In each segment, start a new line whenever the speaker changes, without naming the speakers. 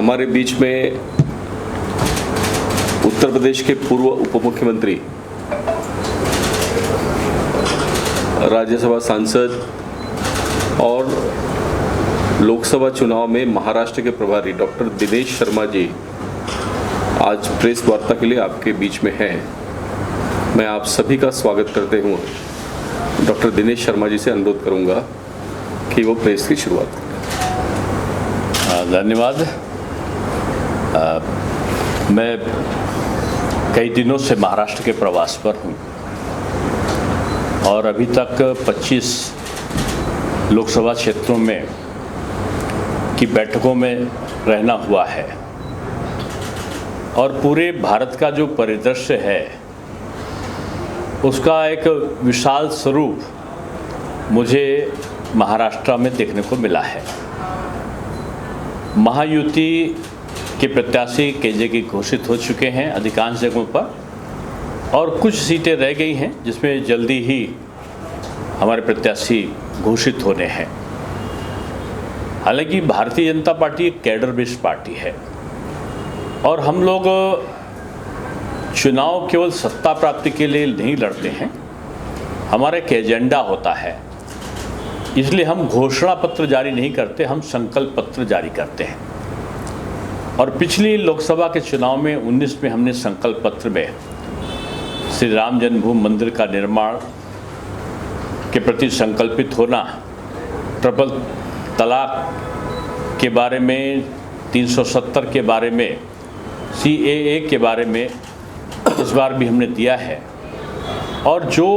हमारे बीच में उत्तर प्रदेश के पूर्व उप मुख्यमंत्री, राज्यसभा सांसद और लोकसभा चुनाव में महाराष्ट्र के प्रभारी डॉक्टर दिनेश शर्मा जी आज प्रेस वार्ता के लिए आपके बीच में हैं। मैं आप सभी का स्वागत करते हुए डॉक्टर दिनेश शर्मा जी से अनुरोध करूंगा कि वो प्रेस की शुरुआत करें।
धन्यवाद। मैं कई दिनों से महाराष्ट्र के प्रवास पर हूँ और अभी तक 25 लोकसभा क्षेत्रों में की बैठकों में रहना हुआ है और पूरे भारत का जो परिदृश्य है उसका एक विशाल स्वरूप मुझे महाराष्ट्र में देखने को मिला है। महायुति के प्रत्याशी केजे घोषित हो चुके हैं अधिकांश जगहों पर और कुछ सीटें रह गई हैं जिसमें जल्दी ही हमारे प्रत्याशी घोषित होने हैं। हालांकि भारतीय जनता पार्टी एक कैडर बेस्ड पार्टी है और हम लोग चुनाव केवल सत्ता प्राप्ति के लिए नहीं लड़ते हैं, हमारा एक एजेंडा होता है। इसलिए हम घोषणा पत्र जारी नहीं करते, हम संकल्प पत्र जारी करते हैं। और पिछली लोकसभा के चुनाव में 19 में हमने संकल्प पत्र में श्री राम जन्मभूमि मंदिर का निर्माण के प्रति संकल्पित होना, ट्रिपल तलाक के बारे में, 370 के बारे में, CAA के बारे में इस बार भी हमने दिया है और जो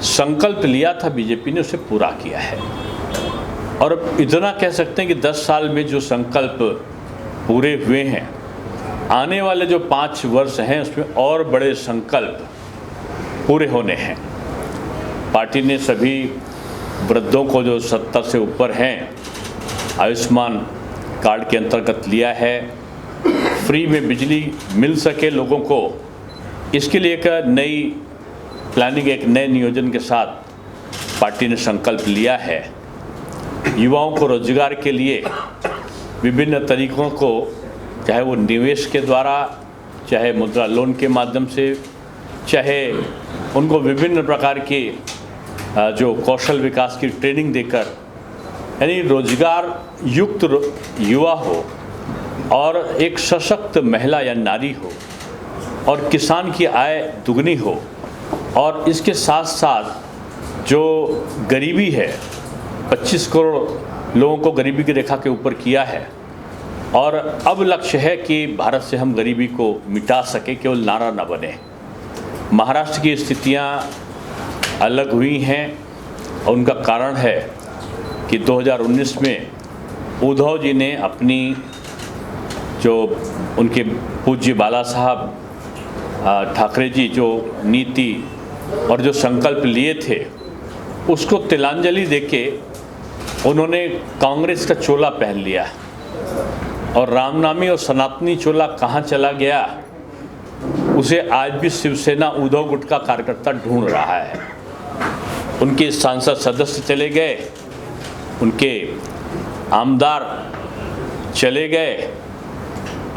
संकल्प लिया था बीजेपी ने उसे पूरा किया है। और इतना कह सकते हैं कि 10 साल में जो संकल्प पूरे हुए हैं, आने वाले जो 5 वर्ष हैं उसमें और बड़े संकल्प पूरे होने हैं। पार्टी ने सभी वृद्धों को जो 70 से ऊपर हैं आयुष्मान कार्ड के अंतर्गत लिया है, फ्री में बिजली मिल सके लोगों को, इसके लिए एक नई प्लानिंग, एक नए नियोजन के साथ पार्टी ने संकल्प लिया है। युवाओं को रोजगार के लिए विभिन्न तरीकों को, चाहे वो निवेश के द्वारा, चाहे मुद्रा लोन के माध्यम से, चाहे उनको विभिन्न प्रकार की जो कौशल विकास की ट्रेनिंग देकर, यानी रोजगार युक्त युवा हो और एक सशक्त महिला या नारी हो और किसान की आय दुगनी हो और इसके साथ साथ जो गरीबी है, 25 करोड़ लोगों को गरीबी की रेखा के ऊपर किया है और अब लक्ष्य है कि भारत से हम गरीबी को मिटा सके, केवल नारा न बने। महाराष्ट्र की स्थितियां अलग हुई हैं और उनका कारण है कि 2019 में उद्धव जी ने अपनी जो उनके पूज्य बाला साहब ठाकरे जी जो नीति और जो संकल्प लिए थे उसको तिलांजलि देके उन्होंने कांग्रेस का चोला पहन लिया और रामनामी और सनातनी चोला कहाँ चला गया उसे आज भी शिवसेना उद्धव गुट का कार्यकर्ता ढूंढ रहा है। उनके सांसद सदस्य चले गए, उनके आमदार चले गए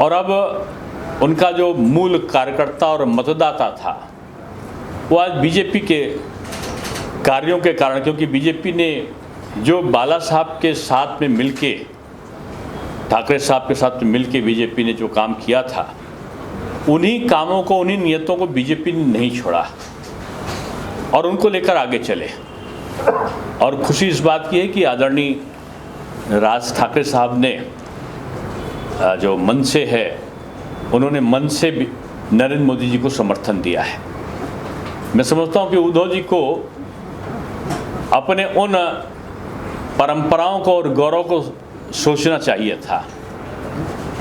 और अब उनका जो मूल कार्यकर्ता और मतदाता था वो आज बीजेपी के कार्यों के कारण, क्योंकि बीजेपी ने जो बाला साहब के साथ में मिलके, ठाकरे साहब के साथ में मिलके बीजेपी ने जो काम किया था, उन्हीं कामों को, उन्हीं नियतों को बीजेपी ने नहीं छोड़ा और उनको लेकर आगे चले। और खुशी इस बात की है कि आदरणीय राज ठाकरे साहब ने जो मन से है, उन्होंने मन से भी नरेंद्र मोदी जी को समर्थन दिया है। मैं समझता हूँ कि उद्धव जी को अपने उन परंपराओं को और गौरव को सोचना चाहिए था।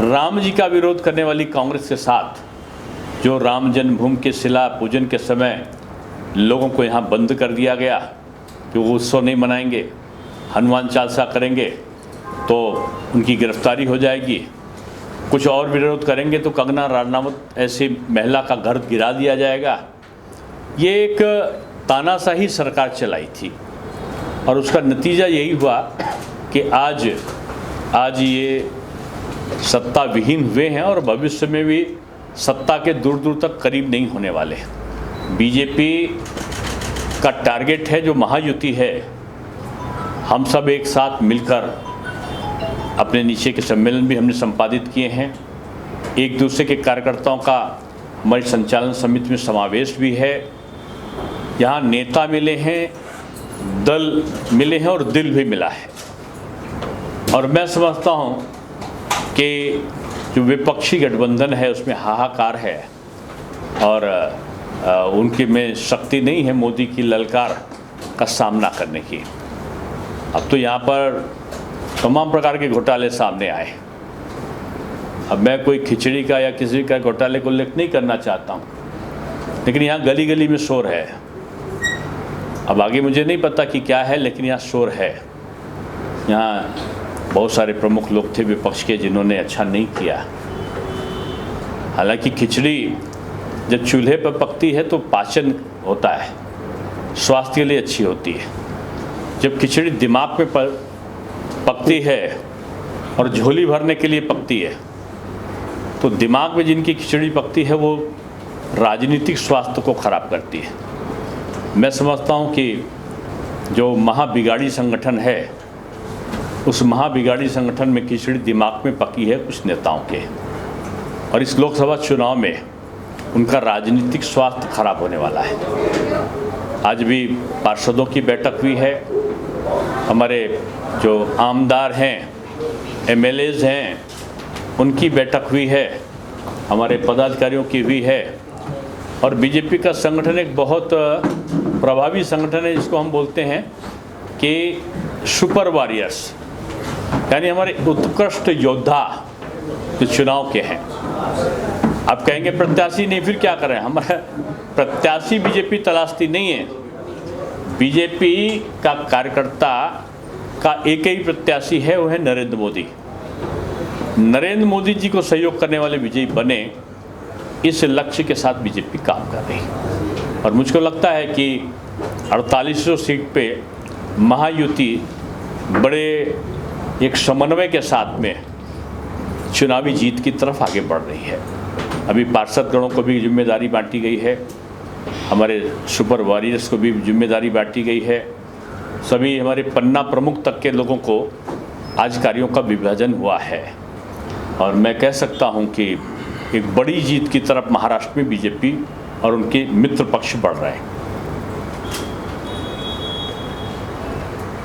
राम जी का विरोध करने वाली कांग्रेस के साथ जो राम जन्मभूमि के शिला पूजन के समय लोगों को यहाँ बंद कर दिया गया कि वो उत्सव नहीं मनाएंगे, हनुमान चालीसा करेंगे तो उनकी गिरफ्तारी हो जाएगी, कुछ और विरोध करेंगे तो कंगना रनावत ऐसी महिला का घर गिरा दिया जाएगा। ये एक तानाशाही सरकार चलाई थी और उसका नतीजा यही हुआ कि आज ये सत्ता विहीन हुए हैं और भविष्य में भी सत्ता के दूर दूर तक करीब नहीं होने वाले। बीजेपी का टारगेट है जो महायुति है, हम सब एक साथ मिलकर अपने नीचे के सम्मेलन भी हमने संपादित किए हैं। एक दूसरे के कार्यकर्ताओं का हमारी संचालन समिति में समावेश भी है। यहाँ नेता मिले हैं, दल मिले हैं और दिल भी मिला है। और मैं समझता हूँ कि जो विपक्षी गठबंधन है उसमें हाहाकार है और उनके में शक्ति नहीं है मोदी की ललकार का सामना करने की। अब तो यहाँ पर तमाम प्रकार के घोटाले सामने आए। अब मैं कोई खिचड़ी का या किसी का घोटाले को उल्लेख नहीं करना चाहता हूँ, लेकिन यहाँ गली गली में शोर है। अब आगे मुझे नहीं पता कि क्या है, लेकिन यहाँ शोर है। यहाँ बहुत सारे प्रमुख लोग थे विपक्ष के जिन्होंने अच्छा नहीं किया। हालांकि खिचड़ी जब चूल्हे पर पकती है तो पाचन होता है, स्वास्थ्य के लिए अच्छी होती है। जब खिचड़ी दिमाग में पकती है और झोली भरने के लिए पकती है, तो दिमाग में जिनकी खिचड़ी पकती है वो राजनीतिक स्वास्थ्य को खराब करती है। मैं समझता हूँ कि जो महाबिगाड़ी संगठन है, उस महाबिगाड़ी संगठन में खिचड़ी दिमाग में पकी है कुछ नेताओं के, और इस लोकसभा चुनाव में उनका राजनीतिक स्वास्थ्य खराब होने वाला है। आज भी पार्षदों की बैठक हुई है, हमारे जो आमदार हैं, एमएलएज हैं, उनकी बैठक हुई है, हमारे पदाधिकारियों की हुई है। और बीजेपी का संगठन एक बहुत प्रभावी संगठन है, जिसको हम बोलते हैं कि सुपर वॉरियर्स, यानी हमारे उत्कृष्ट योद्धा जो चुनाव के हैं। आप कहेंगे प्रत्याशी नहीं, फिर क्या करें? हमारा प्रत्याशी बीजेपी तलाशती नहीं है। बीजेपी का कार्यकर्ता का एक ही प्रत्याशी है, वो है नरेंद्र मोदी। नरेंद्र मोदी जी को सहयोग करने वाले विजयी बने, इस लक्ष्य के साथ बीजेपी काम कर रही है। और मुझको लगता है कि 4800 सीट पे महायुति बड़े एक समन्वय के साथ में चुनावी जीत की तरफ आगे बढ़ रही है। अभी पार्षद गणों को भी जिम्मेदारी बांटी गई है, हमारे सुपर वॉरियर्स को भी जिम्मेदारी बांटी गई है। सभी हमारे पन्ना प्रमुख तक के लोगों को आज कार्यों का विभाजन हुआ है, और मैं कह सकता हूं कि एक बड़ी जीत की तरफ महाराष्ट्र में बीजेपी और उनके मित्र पक्ष बढ़ रहे हैं।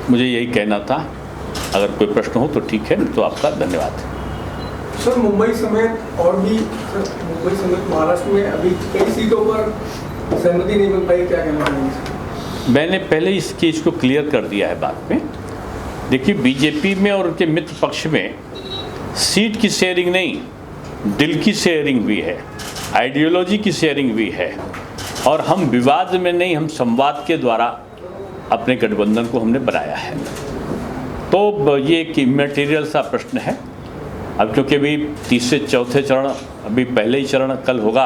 मुझे यही कहना था। अगर कोई प्रश्न हो तो ठीक है, तो आपका धन्यवाद।
सर, मुंबई समेत और भी मुंबई समेत महाराष्ट्र में अभी कई सीटों पर सहमति नहीं बन पाई, क्या कहना चाहिए?
मैंने पहले इस केस को क्लियर कर दिया है बात में। देखिए, बीजेपी में और उनके मित्र पक्ष में सीट की शेयरिंग नहीं, दिल की शेयरिंग भी है, आइडियोलॉजी की शेयरिंग भी है। और हम विवाद में नहीं, हम संवाद के द्वारा अपने गठबंधन को हमने बनाया है। तो ये एक इमैटेरियल सा प्रश्न है। अब क्योंकि अभी तीसरे चौथे चरण, अभी पहले ही चरण कल होगा,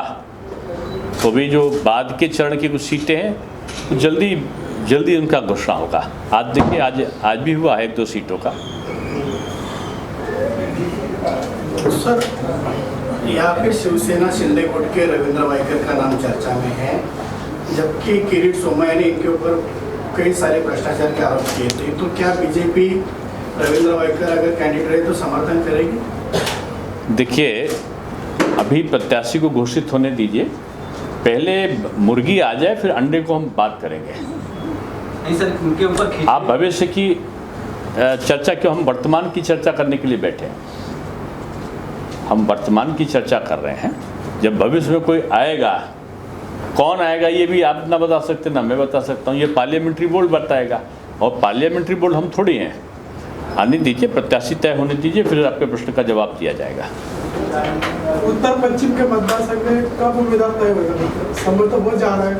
तो भी जो बाद के चरण की कुछ सीटें हैं तो जल्दी उनका घोषणा होगा। आज देखिए, आज भी हुआ है 1-2 सीटों का।
सर, यहाँ पे शिवसेना शिंदे गुट के रविंद्र वायकर का नाम चर्चा में है, जबकि किरीट सोमय्या ने इनके ऊपर कई सारे भ्रष्टाचार के आरोप किए थे। तो क्या बीजेपी रविंद्र वायकर अगर कैंडिडेट रहे तो समर्थन करेगी?
देखिए, अभी प्रत्याशी को घोषित होने दीजिए, पहले मुर्गी आ जाए फिर अंडे को हम बात करेंगे।
नहीं सर, उनके ऊपर
आप भविष्य की चर्चा क्यों? हम वर्तमान की चर्चा करने के लिए बैठे हैं। हम वर्तमान की चर्चा कर रहे हैं। जब भविष्य में कोई आएगा, कौन आएगा ये भी आप ना बता सकते ना मैं बता सकता हूँ, ये पार्लियामेंट्री बोर्ड बताएगा, और पार्लियामेंट्री बोर्ड हम थोड़ी हैं। आने दीजिए, प्रत्याशी तय होने दीजिए, फिर आपके प्रश्न का जवाब दिया जाएगा।
उत्तर पश्चिम के मतदार संघ में कब उम्मीदवार तय होगा? समय तो बहुत जा रहा है,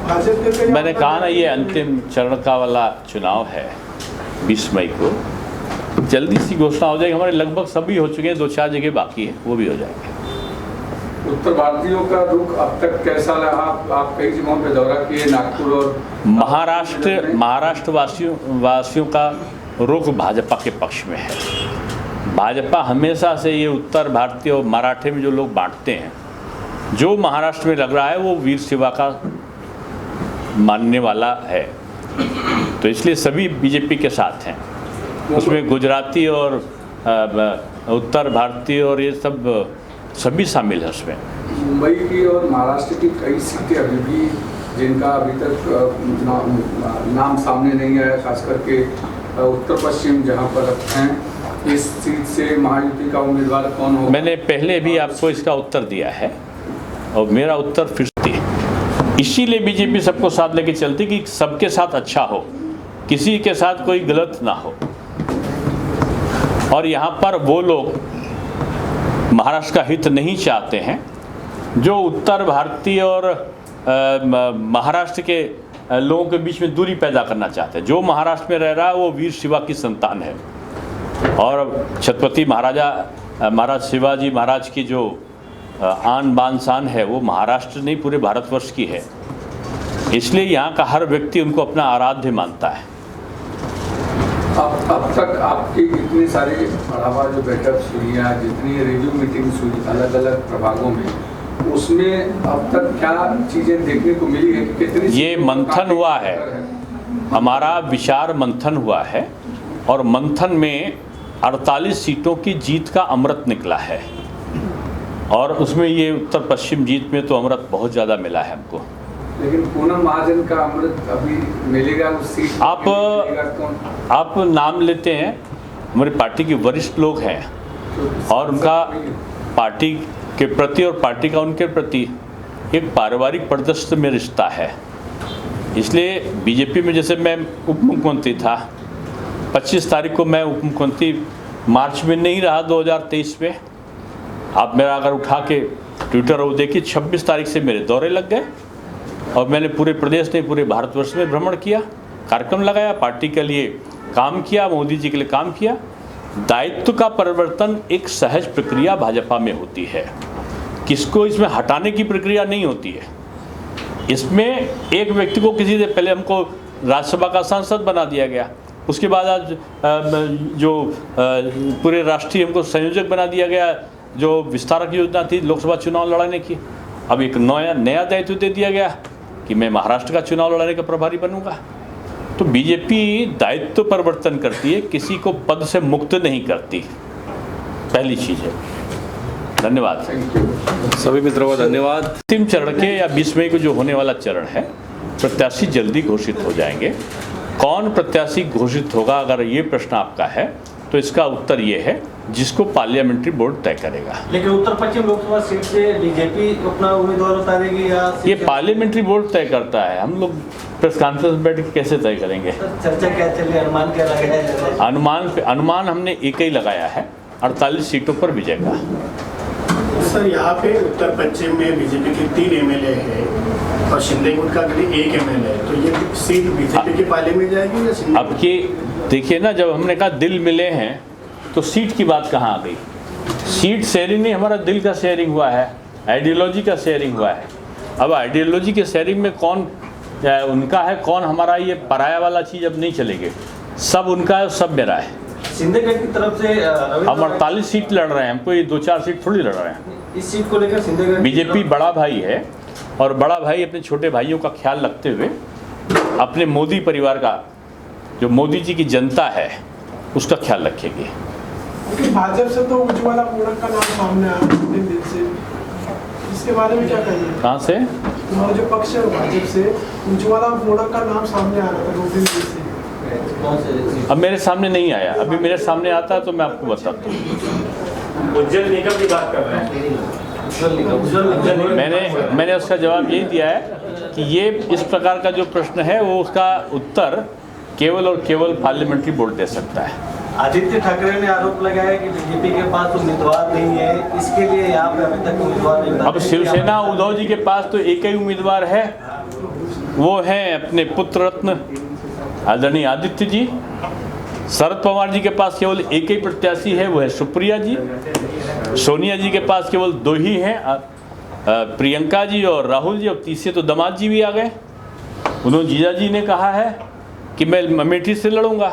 भाजपा के।
मैंने कहा ना, ये अंतिम चरण का वाला चुनाव है 20 मई को, जल्दी सी घोषणा हो जाएगी। हमारे लगभग सभी हो चुके हैं, 2-4 जगह बाकी है, वो भी हो जाएंगे।
उत्तर भारतीयों का रुख अब तक कैसा रहा? आप कई जगहों पे दौरा किए, नागपुर और
महाराष्ट्र वासियों का रुख भाजपा के पक्ष में है। भाजपा हमेशा से ये उत्तर भारतीय और मराठे में जो लोग बांटते हैं, जो महाराष्ट्र में लग रहा है वो वीर शिवा का मानने वाला है, तो इसलिए सभी बीजेपी के साथ हैं। उसमें गुजराती और उत्तर भारतीय और ये सब सभी शामिल है उसमें।
मुंबई की और महाराष्ट्र की कई सीटें अभी भी जिनका अभी तक नाम सामने नहीं आया, खास करके उत्तर पश्चिम जहां पर हैं, इस सीट से महायुति का उम्मीदवार कौन होगा?
मैंने पहले भी आपको इसका उत्तर दिया है और मेरा उत्तर फिर से, इसीलिए बीजेपी सबको साथ लेके चलती कि सबके साथ अच्छा हो, किसी के साथ कोई गलत ना हो। और यहाँ पर वो लोग महाराष्ट्र का हित नहीं चाहते हैं जो उत्तर भारतीय और महाराष्ट्र के लोगों के बीच में दूरी पैदा करना चाहते हैं। जो महाराष्ट्र में रह रहा है वो वीर शिवा की संतान है और छत्रपति महाराज शिवाजी महाराज की जो आन बान शान है वो महाराष्ट्र नहीं पूरे भारतवर्ष की है। इसलिए यहाँ का हर व्यक्ति उनको अपना आराध्य मानता है।
अब तक आपकी इतनी सारी बढ़ावा जो बैठक हुई है, जितनी रिव्यू मीटिंग्स हुई अलग अलग प्रभागों में, उसमें अब तक क्या चीज़ें देखने को मिली है कि कितनी
ये मंथन हुआ है, हमारा विचार मंथन हुआ है और मंथन में 48 सीटों की जीत का अमृत निकला है और उसमें ये उत्तर पश्चिम जीत में तो अमृत बहुत ज़्यादा मिला है हमको।
लेकिन पूनम महाजन का अमृत अभी मिलेगा उस सीट?
आप नाम लेते हैं, हमारी पार्टी के वरिष्ठ लोग हैं और उनका पार्टी के प्रति और पार्टी का उनके प्रति एक पारिवारिक परिदृश्य में रिश्ता है। इसलिए बीजेपी में जैसे मैं उप मुख्यमंत्री था, 25 तारीख को मैं उप मुख्यमंत्री मार्च में नहीं रहा 2023 में, आप मेरा अगर उठा के ट्विटर वो देखिए, 26 तारीख से मेरे दौरे लग गए और मैंने पूरे प्रदेश नहीं पूरे भारतवर्ष में भ्रमण किया, कार्यक्रम लगाया, पार्टी के लिए काम किया, मोदी जी के लिए काम किया। दायित्व का परिवर्तन एक सहज प्रक्रिया भाजपा में होती है, किसको इसमें हटाने की प्रक्रिया नहीं होती है। इसमें एक व्यक्ति को किसी से पहले हमको राज्यसभा का सांसद बना दिया गया, उसके बाद आज जो पूरे राष्ट्रीय हमको संयोजक बना दिया गया, जो विस्तारक योजना थी लोकसभा चुनाव लड़ाने की, अब एक नया दायित्व दे दिया गया कि मैं महाराष्ट्र का चुनाव लड़ाने का प्रभारी बनूंगा। तो बीजेपी दायित्व परिवर्तन करती है, किसी को पद से मुक्त नहीं करती, पहली चीज़ है। धन्यवाद
सभी मित्रों का धन्यवाद।
अंतिम चरण के या 20 मई को जो होने वाला चरण है, प्रत्याशी जल्दी घोषित हो जाएंगे। कौन प्रत्याशी घोषित होगा, अगर ये प्रश्न आपका है तो इसका उत्तर ये है जिसको पार्लियामेंट्री बोर्ड तय करेगा।
लेकिन उत्तर पश्चिम लोकसभा सीट से बीजेपी अपना उम्मीदवार उतारेगी या
ये पार्लियामेंट्री बोर्ड तय करता है, हम लोग प्रेस कॉन्फ्रेंस में बैठ के कैसे तय करेंगे?
चर्चा क्या चल रही है, अनुमान क्या लगाया है?
अनुमान हमने एक ही लगाया है, 48 सीटों पर विजय का।
सर यहाँ पे उत्तर पश्चिम में बीजेपी के 3 एमएलए है और शिंदेगुट का भी 1 एमएलए है, तो ये सीट बीजेपी के पाले में जाएगी या शिंदे?
अब की देखिए ना, जब हमने कहा दिल मिले हैं तो सीट की बात कहाँ आ गई? सीट शेयरिंग नहीं, हमारा दिल का शेयरिंग हुआ है, आइडियोलॉजी का शेयरिंग हुआ है। अब आइडियोलॉजी के शेयरिंग में कौन उनका है कौन हमारा, ये पराया वाला चीज़ अब नहीं चलेगी। सब उनका है, सब मेरा है।
सिंधेगढ़ की तरफ से
हम 48 सीट लड़ रहे हैं, हमको ये 2-4 सीट थोड़ी लड़ रहे हैं।
इस सीट को लेकर सिंधेगढ़
बीजेपी बड़ा भाई है और बड़ा भाई अपने छोटे भाइयों का ख्याल रखते हुए अपने मोदी परिवार का, जो मोदी जी की जनता है, उसका ख्याल रखेगी।
भाजपा से तो उज्ज्वला मोड़क का नाम सामने आया दिन से, इसके बारे में क्या कहिए?
कहाँ से?
हमारा जो पक्ष है भाजपा से उज्ज्वला मोड़क का नाम सामने आ रहा था 2 दिन से।
अब मेरे सामने नहीं आया, अभी मेरे सामने आता है तो मैं आपको बताता हूँ।
उज्जवल निगम की बात कर रहे हैं।
मैंने उसका जवाब यही दिया है कि ये इस प्रकार का जो प्रश्न है वो उसका उत्तर केवल और केवल पार्लियामेंट्री बोर्ड दे सकता है।
आदित्य ठाकरे ने आरोप लगाया कि बीजेपी के पास उम्मीदवार नहीं है, इसके लिए यहाँ पे अभी तक उम्मीदवार नहीं।
अब शिवसेना उद्धव जी के पास तो एक ही उम्मीदवार है, वो है अपने पुत्र रत्न आदरणीय आदित्य जी। शरद पवार जी के पास केवल एक ही प्रत्याशी है, वो है सुप्रिया जी। सोनिया जी के पास केवल 2 ही हैं, प्रियंका जी और राहुल जी, और तीसरे तो दामाद जी भी आ गए। उन्होंने जीजा जी ने कहा है कि मैं अमेठी से लड़ूंगा,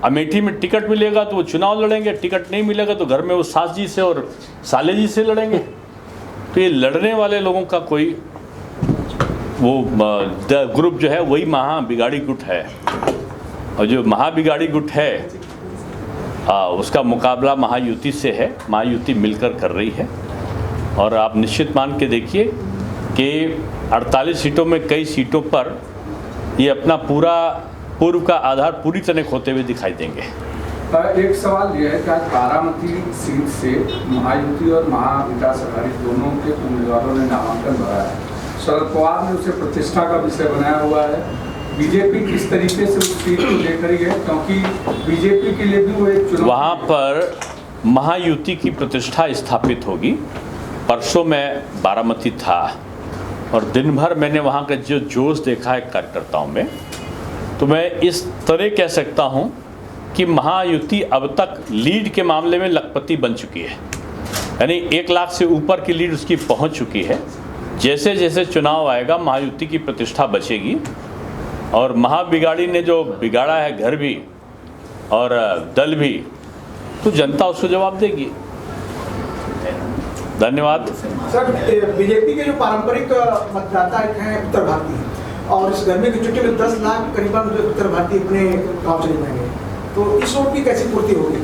अमेठी में टिकट मिलेगा तो वो चुनाव लड़ेंगे, टिकट नहीं मिलेगा तो घर में वो सास जी से और साले जी से लड़ेंगे। तो ये लड़ने वाले लोगों का कोई वो ग्रुप जो है वही महाबिगाड़ी गुट है, और जो महाबिगाड़ी गुट है उसका मुकाबला महायुति से है। महायुति मिलकर कर रही है, और आप निश्चित मान के देखिए कि 48 सीटों में कई सीटों पर ये अपना पूर्व का आधार पूरी तरह खोते हुए दिखाई देंगे।
एक सवाल यह है कि आज बारामती सीट से महायुति और महाविकास अघाड़ी दोनों के उम्मीदवारों ने नामांकन भरा है। शरद पवार ने उसे प्रतिष्ठा का विषय बनाया हुआ है। बीजेपी किस तरीके से उस सीट को देख रही है, क्योंकि बीजेपी के लिए भी वो एक चुनाव,
वहाँ पर महायुति की प्रतिष्ठा स्थापित होगी। परसों मैं बारामती था और दिन भर मैंने वहाँ का जो जोश देखा है कार्यकर्ताओं में, तो मैं इस तरह कह सकता हूँ कि महायुति अब तक लीड के मामले में लखपति बन चुकी है, यानी 1 लाख से ऊपर की लीड उसकी पहुँच चुकी है। जैसे जैसे चुनाव आएगा महायुति की प्रतिष्ठा बचेगी, और महाबिगाड़ी ने जो बिगाड़ा है घर भी और दल भी, तो जनता उसको जवाब देगी। धन्यवाद।
सर, बीजेपी के जो पारंपरिक मतदाता हैं उत्तर भारतीय, और इस गर्मी की छुट्टी में 10 लाख करीबन उत्तर भारतीय अपने गाँव चले जाएंगे, तो इस वोट की कैसी पूर्ति होगी?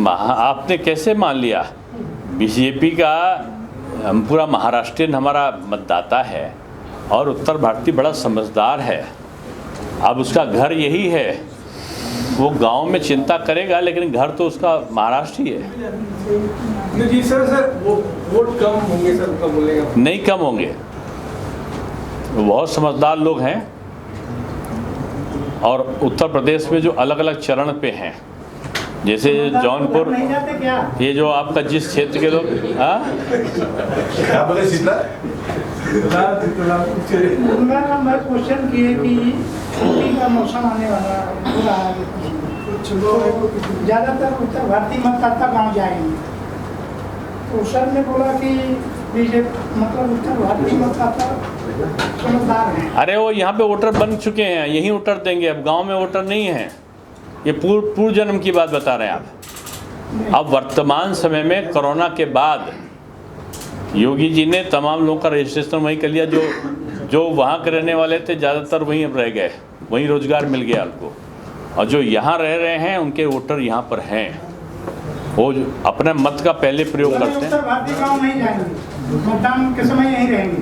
आपने कैसे मान लिया? बीजेपी का पूरा महाराष्ट्रियन हमारा मतदाता है, और उत्तर भारतीय बड़ा समझदार है। अब उसका घर यही है, वो गांव में चिंता करेगा, लेकिन घर तो उसका महाराष्ट्र ही है।
जी सर, वो वोट कम होंगे सर, कम बोलेगा?
नहीं कम होंगे, बहुत समझदार लोग हैं। और उत्तर प्रदेश में जो अलग अलग चरण पे हैं, जैसे जौनपुर, ये जो आपका जिस क्षेत्र के लोग,
क्वेश्चन किए कि छुट्टी का मौसम आने वाला हो रहा है, ज़्यादातर उत्तर भारतीय मतदाता गाँव जाएंगे, तो सर ने बोला कि बीजेपी मतलब उत्तर भारतीय मतदाता समझदार हैं।
अरे वो यहाँ पे वोटर बन चुके हैं, यहीं वोटर देंगे, अब गांव में वोटर नहीं है। ये पूर्व जन्म की बात बता रहे हैं आप। अब वर्तमान समय में कोरोना के बाद योगी जी ने तमाम लोगों का रजिस्ट्रेशन वहीं कर लिया, जो वहाँ के रहने वाले थे ज़्यादातर वहीं अब रह गए, वहीं रोजगार मिल गया उनको, और जो यहाँ रह रहे हैं उनके वोटर यहाँ पर हैं, वो अपने मत का पहले प्रयोग करते हैं।
उत्तर भारतीय गाँव नहीं जाएंगे, मतदान के समय यहीं रहेंगे,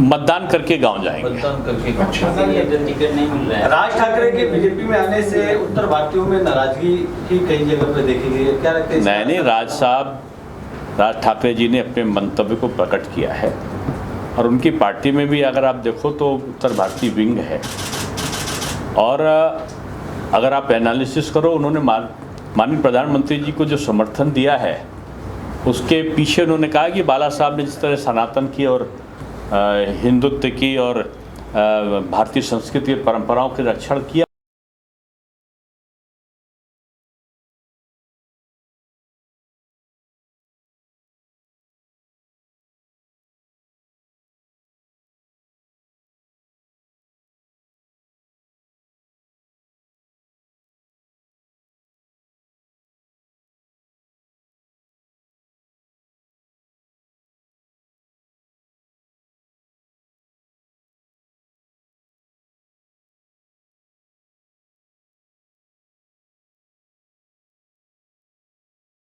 मतदान करके गाँव जाएंगे।
टिकट नहीं मिल रहा है। राज ठाकरे के बीजेपी में आने से उत्तर भारतीयों में नाराजगी ही कई जगह पे देखी गई है, क्या लगता है?
नहीं, राज ठाकरे जी ने अपने मंतव्य को प्रकट किया है, और उनकी पार्टी में भी अगर आप देखो तो उत्तर भारतीय विंग है, और अगर आप एनालिसिस करो, उन्होंने माननीय प्रधानमंत्री जी को जो समर्थन दिया है, उसके पीछे उन्होंने कहा कि बाला साहब ने जिस तरह सनातन की और हिंदुत्व की और भारतीय संस्कृति और परंपराओं के रक्षण किया।